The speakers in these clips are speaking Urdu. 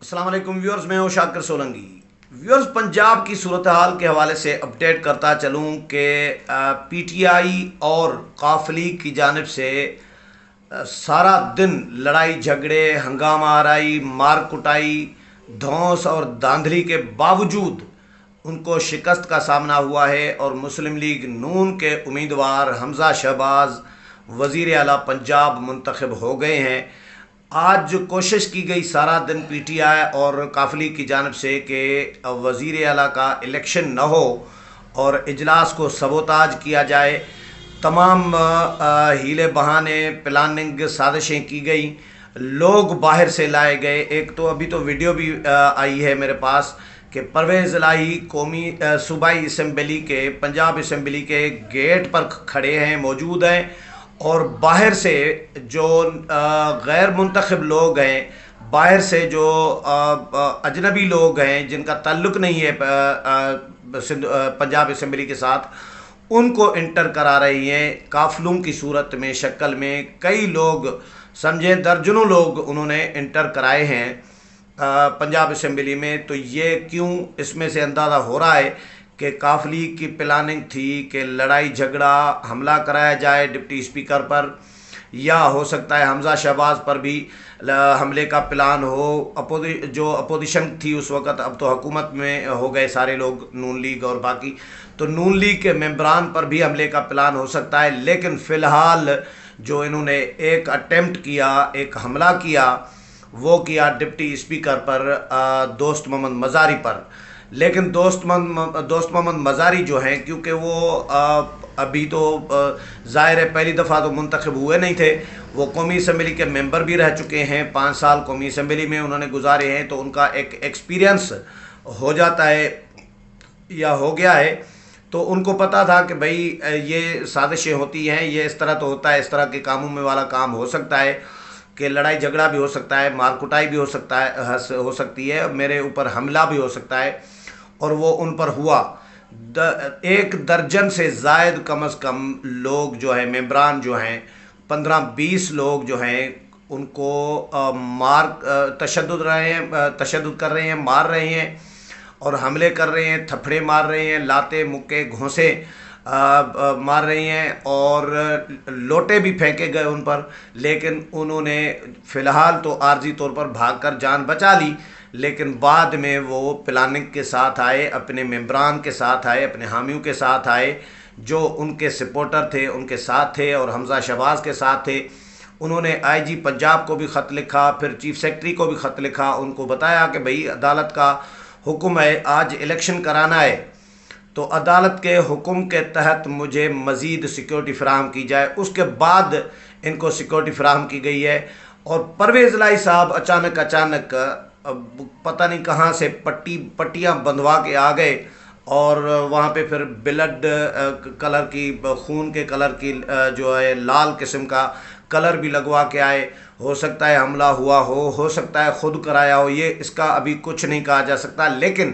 السلام علیکم ویورز، میں ہوں شاکر سولنگی۔ ویورز، پنجاب کی صورتحال کے حوالے سے اپڈیٹ کرتا چلوں کہ پی ٹی آئی اور قافلی کی جانب سے سارا دن لڑائی جھگڑے، ہنگامہ آرائی، مار کٹائی، دھونس اور دھاندلی کے باوجود ان کو شکست کا سامنا ہوا ہے اور مسلم لیگ نون کے امیدوار حمزہ شہباز وزیر اعلیٰ پنجاب منتخب ہو گئے ہیں۔ آج جو کوشش کی گئی سارا دن پی ٹی آئی اور قافلی کی جانب سے کہ وزیر اعلیٰ کا الیکشن نہ ہو اور اجلاس کو سبوتاج کیا جائے، تمام ہیلے بہانے، پلاننگ، سازشیں کی گئی، لوگ باہر سے لائے گئے۔ ایک تو ابھی تو ویڈیو بھی آئی ہے میرے پاس کہ پرویز الہی قومی صوبائی اسمبلی کے، پنجاب اسمبلی کے گیٹ پر کھڑے ہیں، موجود ہیں، اور باہر سے جو غیر منتخب لوگ ہیں، باہر سے جو اجنبی لوگ ہیں جن کا تعلق نہیں ہے پنجاب اسمبلی کے ساتھ، ان کو انٹر کرا رہی ہیں قافلوں کی صورت میں، شکل میں۔ کئی لوگ، سمجھیں درجنوں لوگ انہوں نے انٹر کرائے ہیں پنجاب اسمبلی میں۔ تو یہ کیوں؟ اس میں سے اندازہ ہو رہا ہے کہ قافلی کی پلاننگ تھی کہ لڑائی جھگڑا، حملہ کرایا جائے ڈپٹی اسپیکر پر، یا ہو سکتا ہے حمزہ شہباز پر بھی حملے کا پلان ہو۔ جو اپوزیشن تھی اس وقت، اب تو حکومت میں ہو گئے سارے لوگ، نون لیگ اور باقی، تو نون لیگ کے ممبران پر بھی حملے کا پلان ہو سکتا ہے۔ لیکن فی الحال جو انہوں نے ایک اٹیمپٹ کیا، ایک حملہ کیا، وہ کیا ڈپٹی اسپیکر پر، دوست محمد مزاری پر۔ لیکن دوست محمد مزاری جو ہیں، کیونکہ وہ ابھی تو ظاہر ہے پہلی دفعہ تو منتخب ہوئے نہیں تھے، وہ قومی اسمبلی کے ممبر بھی رہ چکے ہیں، 5 سال قومی اسمبلی میں انہوں نے گزارے ہیں، تو ان کا ایک ایکسپیرینس ہو جاتا ہے یا ہو گیا ہے۔ تو ان کو پتہ تھا کہ بھئی یہ سازشیں ہوتی ہیں، یہ اس طرح تو ہوتا ہے، اس طرح کے کاموں میں والا کام ہو سکتا ہے کہ لڑائی جھگڑا بھی ہو سکتا ہے، مار کٹائی بھی ہو سکتی ہے، میرے اوپر حملہ بھی ہو سکتا ہے، اور وہ ان پر ہوا۔ 1 درجن سے زائد کم از کم لوگ جو ہیں، ممبران جو ہیں، 15-20 لوگ جو ہیں، ان کو تشدد کر رہے ہیں، مار رہے ہیں اور حملے کر رہے ہیں، تھپڑے مار رہے ہیں، لاتے مکے گھونسے مار رہے ہیں، اور لوٹے بھی پھینکے گئے ان پر۔ لیکن انہوں نے فی الحال تو عارضی طور پر بھاگ کر جان بچا لی، لیکن بعد میں وہ پلاننگ کے ساتھ آئے، اپنے ممبران کے ساتھ آئے، اپنے حامیوں کے ساتھ آئے، جو ان کے سپورٹر تھے، ان کے ساتھ تھے اور حمزہ شہباز کے ساتھ تھے۔ انہوں نے آئی جی پنجاب کو بھی خط لکھا، پھر چیف سیکرٹری کو بھی خط لکھا، ان کو بتایا کہ بھئی عدالت کا حکم ہے، آج الیکشن کرانا ہے، تو عدالت کے حکم کے تحت مجھے مزید سیکیورٹی فراہم کی جائے۔ اس کے بعد ان کو سیکیورٹی فراہم کی گئی ہے، اور پرویز الہی صاحب اچانک پتہ نہیں کہاں سے پٹیاں بندھوا کے آ گئے، اور وہاں پہ پھر بلڈ کلر کی، خون کے کلر کی جو ہے لال قسم کا کلر بھی لگوا کے آئے۔ ہو سکتا ہے حملہ ہوا ہو سکتا ہے خود کرایا ہو، یہ اس کا ابھی کچھ نہیں کہا جا سکتا۔ لیکن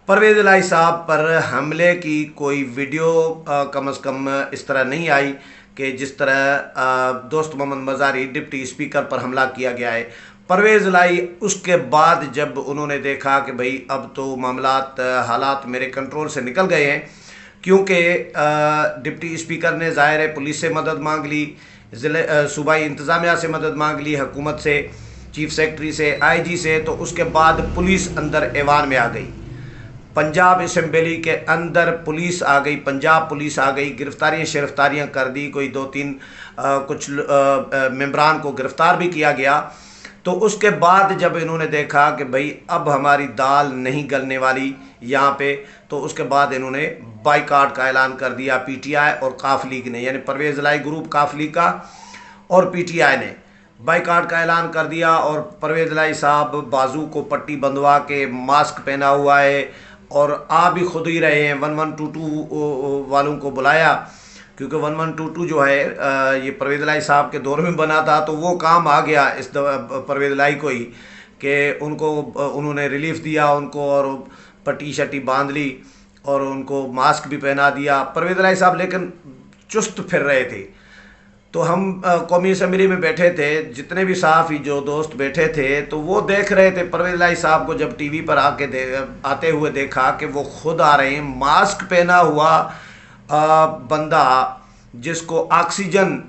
پرویز الہی صاحب پر حملے کی کوئی ویڈیو کم از کم اس طرح نہیں آئی کہ جس طرح دوست محمد مزاری ڈپٹی اسپیکر پر حملہ کیا گیا ہے۔ پرویز الہی اس کے بعد جب انہوں نے دیکھا کہ بھئی اب تو حالات میرے کنٹرول سے نکل گئے ہیں، کیونکہ ڈپٹی اسپیکر نے ظاہر ہے پولیس سے مدد مانگ لی، صوبائی انتظامیہ سے مدد مانگ لی، حکومت سے، چیف سیکرٹری سے، آئی جی سے، تو اس کے بعد پولیس اندر ایوان میں آ گئی، پنجاب اسمبلی کے اندر پولیس آ گئی، پنجاب پولیس آ گئی، گرفتاریاں کر دی، کوئی 2-3 کچھ ممبران کو گرفتار بھی کیا گیا۔ تو اس کے بعد جب انہوں نے دیکھا کہ بھئی اب ہماری دال نہیں گلنے والی یہاں پہ، تو اس کے بعد انہوں نے بائیکاٹ کا اعلان کر دیا، پی ٹی آئی اور قافلی نے، یعنی پرویز الہی گروپ قافلی کا اور پی ٹی آئی نے بائیکاٹ کا اعلان کر دیا۔ اور پرویز الہی صاحب بازو کو پٹی بندھوا کے، ماسک پہنا ہوا ہے، اور آ بھی خود ہی رہے ہیں، 1122 والوں کو بلایا، کیونکہ 1122 جو ہے یہ پرویز الہی صاحب کے دور میں بنا تھا، تو وہ کام آ گیا اس پرویز الہی کو ہی، کہ انہوں نے ریلیف دیا ان کو، اور پٹی شٹی باندھ لی، اور ان کو ماسک بھی پہنا دیا۔ پرویز الہی صاحب لیکن چست پھر رہے تھے، تو ہم قومی اسمبلی میں بیٹھے تھے، جتنے بھی صحافی جو دوست بیٹھے تھے تو وہ دیکھ رہے تھے پرویز الہی صاحب کو، جب ٹی وی پر آتے ہوئے دیکھا کہ وہ خود آ رہے ہیں، ماسک پہنا ہوا بندہ جس کو آکسیجن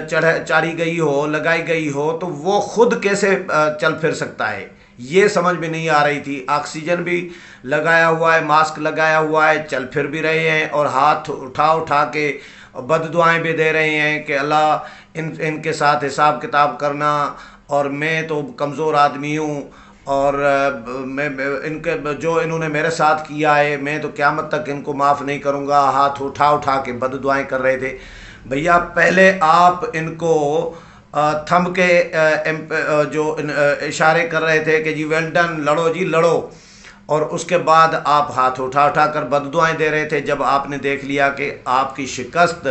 چاڑی گئی ہو، لگائی گئی ہو، تو وہ خود کیسے چل پھر سکتا ہے، یہ سمجھ میں نہیں آ رہی تھی۔ آکسیجن بھی لگایا ہوا ہے، ماسک لگایا ہوا ہے، چل پھر بھی رہے ہیں، اور ہاتھ اٹھا کے بد دعائیں بھی دے رہے ہیں کہ اللہ ان کے ساتھ حساب کتاب کرنا، اور میں تو کمزور آدمی ہوں، اور میں ان کے جو انہوں نے میرے ساتھ کیا ہے میں تو قیامت تک ان کو معاف نہیں کروں گا۔ ہاتھ اٹھا کے بد دعائیں کر رہے تھے۔ بھیا پہلے آپ ان کو تھم کے جو اشارے کر رہے تھے کہ جی ویل ڈن، لڑو جی لڑو، اور اس کے بعد آپ ہاتھ اٹھا کر بد دعائیں دے رہے تھے۔ جب آپ نے دیکھ لیا کہ آپ کی شکست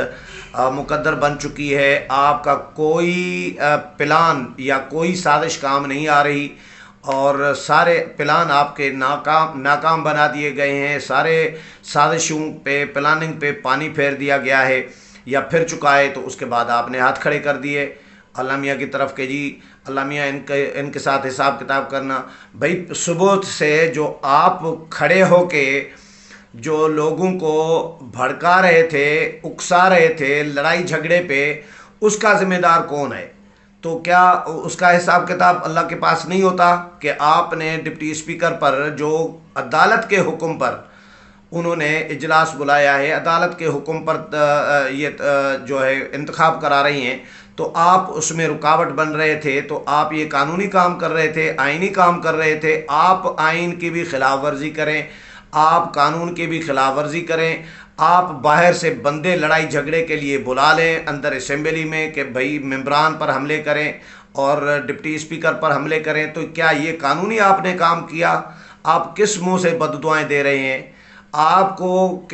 مقدر بن چکی ہے، آپ کا کوئی پلان یا کوئی سازش کام نہیں آ رہی، اور سارے پلان آپ کے ناکام بنا دیے گئے ہیں، سارے سازشوں پہ، پلاننگ پہ پانی پھیر دیا گیا ہے یا پھر چکا ہے، تو اس کے بعد آپ نے ہاتھ کھڑے کر دیے اللہ میاں کی طرف کہ جی اللہ میاں ان کے ساتھ حساب کتاب کرنا۔ بھائی صبح سے جو آپ کھڑے ہو کے جو لوگوں کو بھڑکا رہے تھے، اکسا رہے تھے لڑائی جھگڑے پہ، اس کا ذمہ دار کون ہے؟ تو کیا اس کا حساب کتاب اللہ کے پاس نہیں ہوتا کہ آپ نے ڈپٹی اسپیکر پر جو عدالت کے حکم پر انہوں نے اجلاس بلایا ہے، عدالت کے حکم پر یہ جو ہے انتخاب کرا رہی ہیں، تو آپ اس میں رکاوٹ بن رہے تھے، تو آپ یہ قانونی کام کر رہے تھے، آئینی کام کر رہے تھے۔ آپ آئین کی بھی خلاف ورزی کریں، آپ قانون کی بھی خلاف ورزی کریں، آپ باہر سے بندے لڑائی جھگڑے کے لیے بلا لیں اندر اسمبلی میں کہ بھائی ممبران پر حملے کریں اور ڈپٹی اسپیکر پر حملے کریں، تو کیا یہ قانونی آپ نے کام کیا؟ آپ کس منہ سے بد دعائیں دے رہے ہیں؟ آپ کو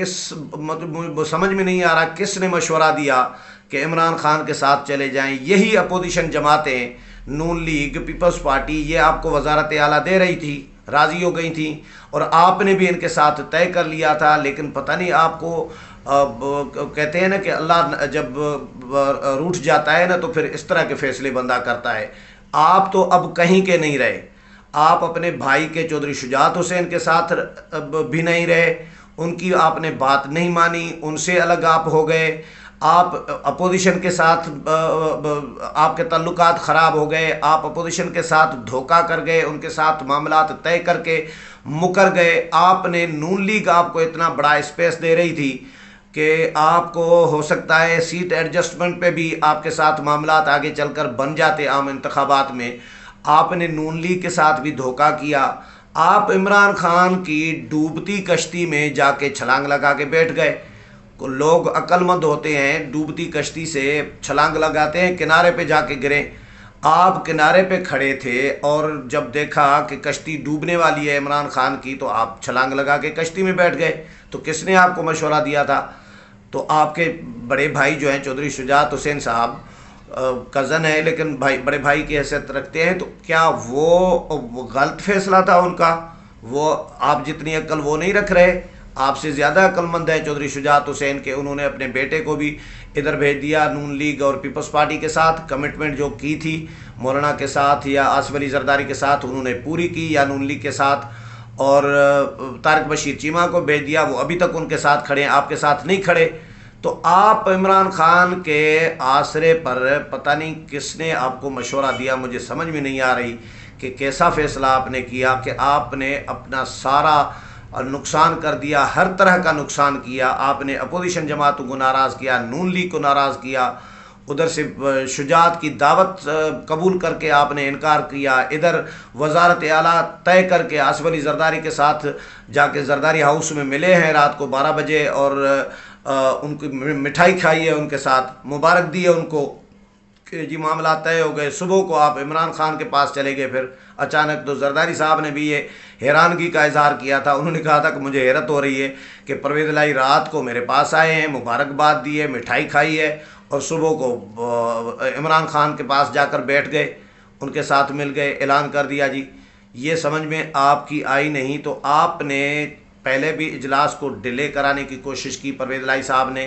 سمجھ میں نہیں آ رہا کس نے مشورہ دیا کہ عمران خان کے ساتھ چلے جائیں؟ یہی اپوزیشن جماعتیں، نون لیگ، پیپلز پارٹی، یہ آپ کو وزارت اعلیٰ دے رہی تھی، راضی ہو گئی تھیں، اور آپ نے بھی ان کے ساتھ طے کر لیا تھا، لیکن پتہ نہیں آپ کو کہتے ہیں نا کہ اللہ جب روٹھ جاتا ہے نا تو پھر اس طرح کے فیصلے بندہ کرتا ہے۔ آپ تو اب کہیں کے نہیں رہے، آپ اپنے بھائی کے چودھری شجاعت حسین کے ساتھ بھی نہیں رہے، ان کی آپ نے بات نہیں مانی، ان سے الگ آپ ہو گئے، آپ اپوزیشن کے ساتھ آپ کے تعلقات خراب ہو گئے، آپ اپوزیشن کے ساتھ دھوکہ کر گئے، ان کے ساتھ معاملات طے کر کے مکر گئے۔ آپ نے نون لیگ آپ کو اتنا بڑا اسپیس دے رہی تھی کہ آپ کو ہو سکتا ہے سیٹ ایڈجسٹمنٹ پہ بھی آپ کے ساتھ معاملات آگے چل کر بن جاتے عام انتخابات میں، آپ نے نون لیگ کے ساتھ بھی دھوکہ کیا۔ آپ عمران خان کی ڈوبتی کشتی میں جا کے چھلانگ لگا کے بیٹھ گئے۔ لوگ عقل مند ہوتے ہیں، ڈوبتی کشتی سے چھلانگ لگاتے ہیں، کنارے پہ جا کے گریں۔ آپ کنارے پہ کھڑے تھے اور جب دیکھا کہ کشتی ڈوبنے والی ہے عمران خان کی، تو آپ چھلانگ لگا کے کشتی میں بیٹھ گئے۔ تو کس نے آپ کو مشورہ دیا تھا؟ تو آپ کے بڑے بھائی جو ہیں چودھری شجاعت حسین صاحب، کزن ہے لیکن بڑے بھائی کی حیثیت رکھتے ہیں، تو کیا وہ غلط فیصلہ تھا ان کا؟ وہ آپ جتنی عقل وہ نہیں رکھ رہے، آپ سے زیادہ عقل مند ہے چودھری شجاعت حسین کے، انہوں نے اپنے بیٹے کو بھی ادھر بھیج دیا نون لیگ اور پیپلز پارٹی کے ساتھ۔ کمٹمنٹ جو کی تھی مولانا کے ساتھ یا آصف علی زرداری کے ساتھ انہوں نے پوری کی، یا نون لیگ کے ساتھ، اور طارق بشیر چیمہ کو بھیج دیا، وہ ابھی تک ان کے ساتھ کھڑے ہیں، آپ کے ساتھ نہیں کھڑے۔ تو آپ عمران خان کے آسرے پر پتہ نہیں کس نے آپ کو مشورہ دیا، مجھے سمجھ میں نہیں آ رہی کہ کیسا فیصلہ آپ نے کیا کہ آپ نے اپنا سارا نقصان کر دیا، ہر طرح کا نقصان کیا۔ آپ نے اپوزیشن جماعتوں کو ناراض کیا، نون لیگ کو ناراض کیا، ادھر سے شجاعت کی دعوت قبول کر کے آپ نے انکار کیا، ادھر وزارت اعلیٰ طے کر کے آصف علی زرداری کے ساتھ جا کے زرداری ہاؤس میں ملے ہیں رات کو 12 بجے، اور ان کی مٹھائی کھائی ہے، ان کے ساتھ مبارک دی ہے ان کو کہ جی معاملات طے ہو گئے۔ صبح کو آپ عمران خان کے پاس چلے گئے، پھر اچانک تو زرداری صاحب نے بھی یہ حیرانگی کا اظہار کیا تھا، انہوں نے کہا تھا کہ مجھے حیرت ہو رہی ہے کہ پرویز الہی رات کو میرے پاس آئے ہیں، مبارکباد دی ہے، مٹھائی کھائی ہے، اور صبح کو عمران خان کے پاس جا کر بیٹھ گئے، ان کے ساتھ مل گئے، اعلان کر دیا۔ جی یہ سمجھ میں آپ کی آئی نہیں، تو آپ نے پہلے بھی اجلاس کو ڈیلے کرانے کی کوشش کی پرویز الہی صاحب نے،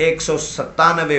197